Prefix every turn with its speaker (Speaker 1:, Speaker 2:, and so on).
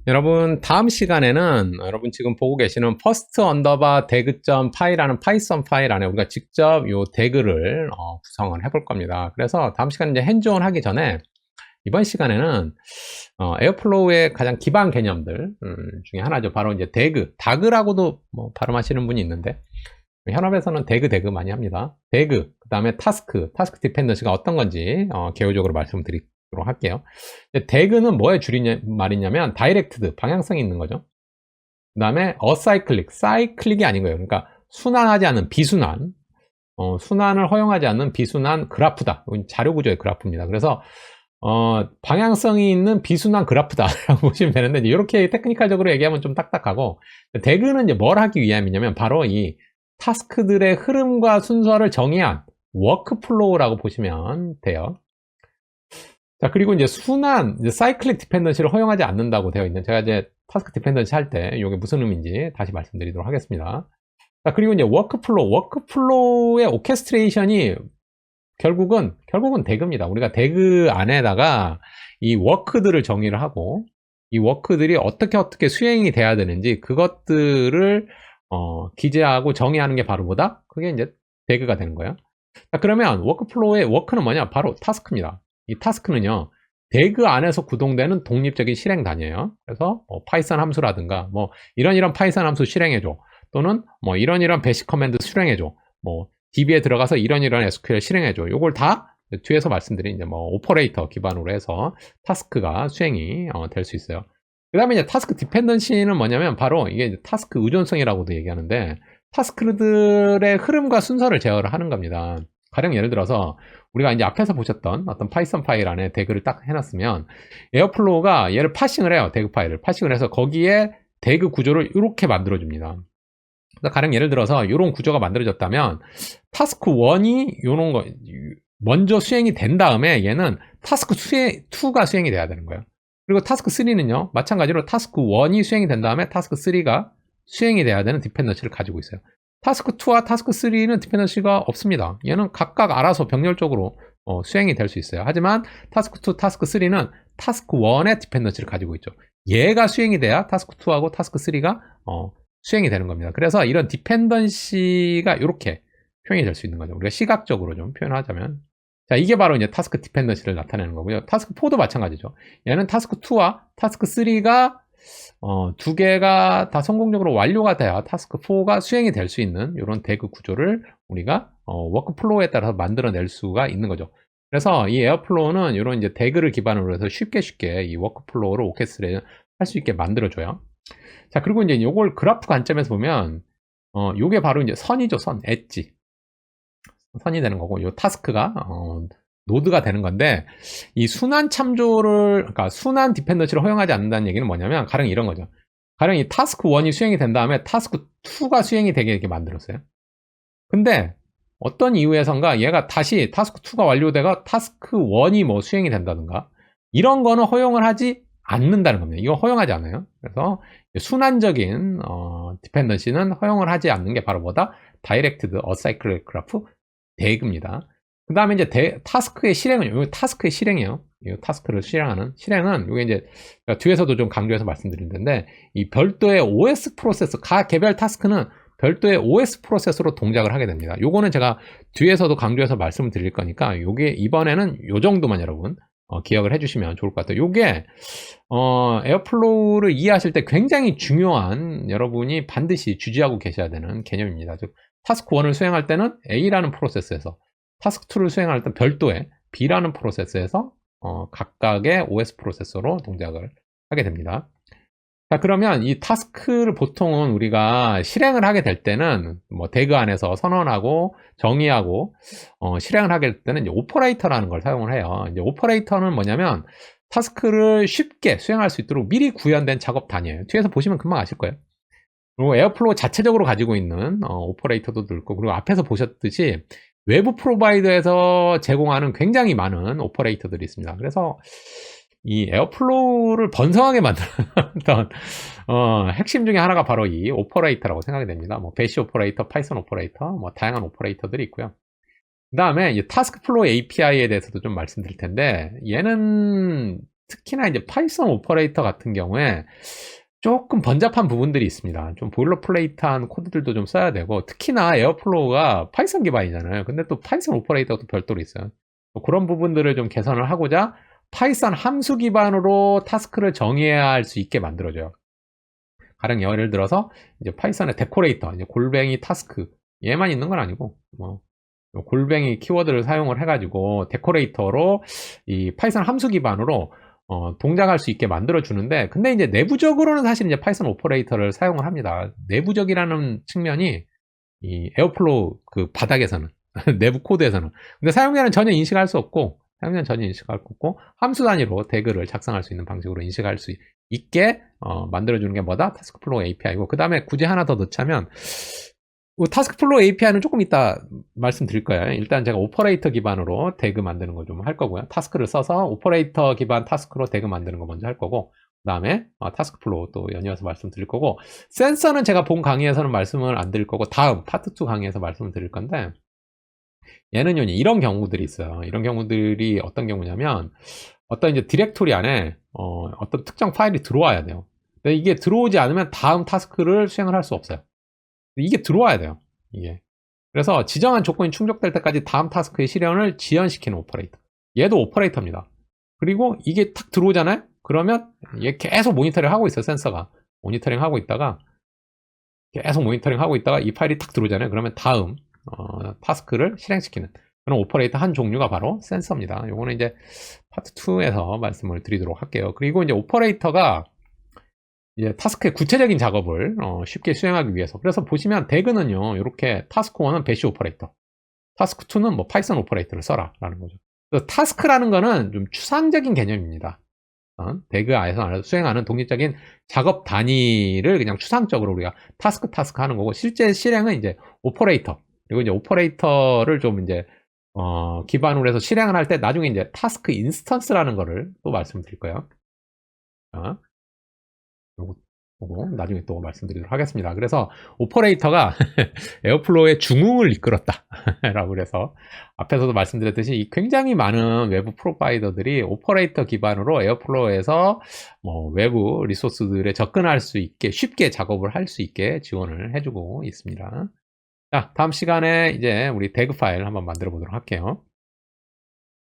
Speaker 1: 여러분 다음 시간에는 여러분 지금 보고 계시는 first underbar tag.py라는 파이썬 파일 안에 우리가 직접 요 태그를 구성을 해볼 겁니다. 그래서 다음 시간에 이제 핸즈온 하기 전에 이번 시간에는 에어플로우의 가장 기반 개념들 중에 하나죠. 바로 이제 다그라고도 뭐 발음하시는 분이 있는데 현업에서는 대그 많이 합니다. 그 다음에 타스크 디펜던시가 어떤 건지 개요적으로 말씀드리도록 할게요. 대그는 뭐의 말이냐면 다이렉트드, 방향성이 있는 거죠. 그 다음에 사이클릭이 아닌 거예요. 그러니까 순환하지 않는 비순환, 순환을 허용하지 않는 비순환 그래프다. 자료 구조의 그래프입니다. 그래서 방향성이 있는 비순환 그래프다라고 보시면 되는데, 이렇게 테크니컬적으로 얘기하면 좀 딱딱하고, 대그는 이제 뭘 하기 위함이냐면 바로 이 타스크들의 흐름과 순서를 정의한 워크플로우라고 보시면 돼요. 자, 그리고 이제 사이클릭 디펜던시를 허용하지 않는다고 되어 있는, 제가 이제 타스크 디펜던시 할 때 이게 무슨 의미인지 다시 말씀드리도록 하겠습니다. 자, 그리고 이제 워크플로우의 오케스트레이션이 결국은 대그입니다. 우리가 대그 안에다가 이 워크들을 정의를 하고, 이 워크들이 어떻게 수행이 돼야 되는지 그것들을 기재하고 정의하는 게 바로 그게 이제 대그가 되는 거예요. 자, 그러면 워크플로우의 워크는 뭐냐? 바로 타스크입니다. 이 타스크는요, 대그 안에서 구동되는 독립적인 실행 단위예요. 그래서 파이썬 함수라든가 이런 파이썬 함수 실행해줘, 또는 이런 베이식 커맨드 실행해줘, DB에 들어가서 이런 SQL 실행해줘. 요걸 다 뒤에서 말씀드린 이제 오퍼레이터 기반으로 해서 타스크가 수행이 될 수 있어요. 그 다음에 이제 타스크 디펜던시는 뭐냐면 바로 이게 이제 타스크 의존성이라고도 얘기하는데, 타스크들의 흐름과 순서를 제어를 하는 겁니다. 가령 예를 들어서 우리가 이제 앞에서 보셨던 어떤 파이썬 파일 안에 대그를 딱 해놨으면, 에어플로우가 얘를 파싱을 해요. 대그 파일을 파싱을 해서 거기에 대그 구조를 이렇게 만들어줍니다. 가령 예를 들어서 이런 구조가 만들어졌다면, 타스크 1이 요런 거 먼저 수행이 된 다음에 얘는 타스크 2가 수행이 돼야 되는 거예요. 그리고 타스크 3는요, 마찬가지로 타스크 1이 수행이 된 다음에 타스크 3가 수행이 돼야 되는 디펜던시를 가지고 있어요. 타스크 2와 타스크 3는 디펜던시가 없습니다. 얘는 각각 알아서 병렬적으로 수행이 될 수 있어요. 하지만 타스크 2, 타스크 3는 타스크 1의 디펜던시를 가지고 있죠. 얘가 수행이 돼야 타스크 2하고 타스크 3가 수행이 되는 겁니다. 그래서 이런 디펜던시가 이렇게 표현이 될 수 있는 거죠. 우리가 시각적으로 좀 표현하자면, 자, 이게 바로 이제 타스크 디펜던시를 나타내는 거고요. 타스크 4도 마찬가지죠. 얘는 타스크 2와 타스크 3가 두 개가 다 성공적으로 완료가 돼야 타스크 4가 수행이 될 수 있는 이런 대그 구조를 우리가 워크플로우에 따라서 만들어낼 수가 있는 거죠. 그래서 이 에어플로우는 이런 이제 대그를 기반으로 해서 쉽게 이 워크플로우를 오케스트레이션 할 수 있게 만들어줘요. 자, 그리고 이제 이걸 그래프 관점에서 보면 요게 바로 이제 선이죠. 엣지. 선이 되는 거고, 요 타스크가 노드가 되는 건데, 이 순환 그러니까 순환 디펜던시를 허용하지 않는다는 얘기는 뭐냐면, 가령 이런 거죠. 가령 이 타스크 1이 수행이 된 다음에 타스크 2가 수행이 되게 이렇게 만들었어요. 근데 어떤 이유에선가 얘가 다시 타스크 2가 완료되고 타스크 1이 수행이 된다든가, 이런 거는 허용을 하지 않는다는 겁니다. 이거 허용하지 않아요. 그래서 순환적인 디펜던시는 허용을 하지 않는 게 바로 다이렉트드 어사이클릭 그래프 대그입니다. 그 다음에 이제 타스크의 실행은, 요 타스크의 실행이에요. 이 타스크를 실행은, 요게 이제 뒤에서도 좀 강조해서 말씀드린 텐데, 이 별도의 OS 프로세스, 각 개별 타스크는 별도의 OS 프로세스로 동작을 하게 됩니다. 요거는 제가 뒤에서도 강조해서 말씀을 드릴 거니까, 요게 이번에는 요 정도만 여러분 기억을 해주시면 좋을 것 같아요. 요게 에어플로우를 이해하실 때 굉장히 중요한, 여러분이 반드시 주지하고 계셔야 되는 개념입니다. 즉, 타스크 1을 수행할 때는 A라는 프로세스에서, 타스크 2를 수행할 때 별도의 B라는 프로세스에서 각각의 OS 프로세서로 동작을 하게 됩니다. 자, 그러면 이 타스크를 보통은 우리가 실행을 하게 될 때는 대그 안에서 선언하고 정의하고 실행을 하게 될 때는 이제 오퍼레이터라는 걸 사용을 해요. 이제 오퍼레이터는 뭐냐면 타스크를 쉽게 수행할 수 있도록 미리 구현된 작업 단위예요. 뒤에서 보시면 금방 아실 거예요. 그리고 에어플로우 자체적으로 가지고 있는 오퍼레이터도 있고, 그리고 앞에서 보셨듯이 외부 프로바이더에서 제공하는 굉장히 많은 오퍼레이터들이 있습니다. 그래서 이 에어플로우를 번성하게 만들었던 핵심 중에 하나가 바로 이 오퍼레이터라고 생각이 됩니다. 배시 오퍼레이터, 파이썬 오퍼레이터, 다양한 오퍼레이터들이 있고요. 그 다음에 타스크 플로우 API에 대해서도 좀 말씀드릴 텐데, 얘는 특히나 이제 파이썬 오퍼레이터 같은 경우에 조금 번잡한 부분들이 있습니다. 좀 보일러플레이트한 코드들도 좀 써야 되고, 특히나 에어플로우가 파이썬 기반이잖아요. 근데 또 파이썬 오퍼레이터가 또 별도로 있어요. 그런 부분들을 좀 개선을 하고자 파이썬 함수 기반으로 타스크를 정의해야 할 수 있게 만들어줘요. 가령 예를 들어서 이제 파이썬의 데코레이터, 이제 골뱅이 타스크 얘만 있는 건 아니고 뭐 골뱅이 키워드를 사용을 해가지고 데코레이터로 이 파이썬 함수 기반으로 동작할 수 있게 만들어 주는데, 근데 이제 내부적으로는 사실 이제 파이썬 오퍼레이터를 사용을 합니다. 내부적이라는 측면이 이 에어플로우 그 바닥에서는 내부 코드에서는, 근데 사용자는 전혀 인식할 수 없고, 함수 단위로 태그를 작성할 수 있는 방식으로 인식할 수 있게 만들어주는 게 뭐다? 타스크플로우 API고, 그 다음에 굳이 하나 더 넣자면 타스크플로우 API는 조금 이따 말씀드릴 거예요. 일단 제가 오퍼레이터 기반으로 태그 만드는 거 좀 할 거고요. 타스크를 써서 오퍼레이터 기반 타스크로 태그 만드는 거 먼저 할 거고, 그 다음에 타스크플로우 또 연이어서 말씀드릴 거고, 센서는 제가 본 강의에서는 말씀을 안 드릴 거고 다음 파트 2 강의에서 말씀을 드릴 건데, 얘는요 이런 경우들이 있어요. 이런 경우들이 어떤 경우냐면, 어떤 이제 디렉토리 안에 어떤 특정 파일이 들어와야 돼요. 근데 이게 들어오지 않으면 다음 타스크를 수행을 할 수 없어요. 이게 들어와야 돼요. 이게. 그래서 지정한 조건이 충족될 때까지 다음 타스크의 실현을 지연시키는 오퍼레이터. 얘도 오퍼레이터입니다. 그리고 이게 탁 들어오잖아요? 그러면 얘 계속 모니터링 하고 있어요, 센서가. 모니터링 하고 있다가, 이 파일이 탁 들어오잖아요? 그러면 다음 타스크를 실행시키는 그런 오퍼레이터 한 종류가 바로 센서입니다. 요거는 이제 파트 2에서 말씀을 드리도록 할게요. 그리고 이제 오퍼레이터가 이제 타스크의 구체적인 작업을 쉽게 수행하기 위해서, 그래서 보시면 대그는요 이렇게 타스크 1은 배시 오퍼레이터, 타스크 2는 뭐 파이썬 오퍼레이터를 써라 라는 거죠. 그래서 타스크라는 거는 좀 추상적인 개념입니다. 대그 안에서 수행하는 독립적인 작업 단위를 그냥 추상적으로 우리가 타스크 하는 거고, 실제 실행은 이제 오퍼레이터, 그리고 이제 오퍼레이터를 좀 이제 기반으로 해서 실행을 할 때 나중에 이제 타스크 인스턴스라는 거를 또 말씀드릴 거예요. 요거 보고 나중에 또 말씀드리도록 하겠습니다. 그래서 오퍼레이터가 에어플로우의 중흥을 이끌었다 라고 그래서 앞에서도 말씀드렸듯이 굉장히 많은 외부 프로바이더들이 오퍼레이터 기반으로 에어플로우에서 뭐 외부 리소스들에 접근할 수 있게 쉽게 작업을 할 수 있게 지원을 해주고 있습니다. 자, 다음 시간에 이제 우리 대그 파일 한번 만들어 보도록 할게요.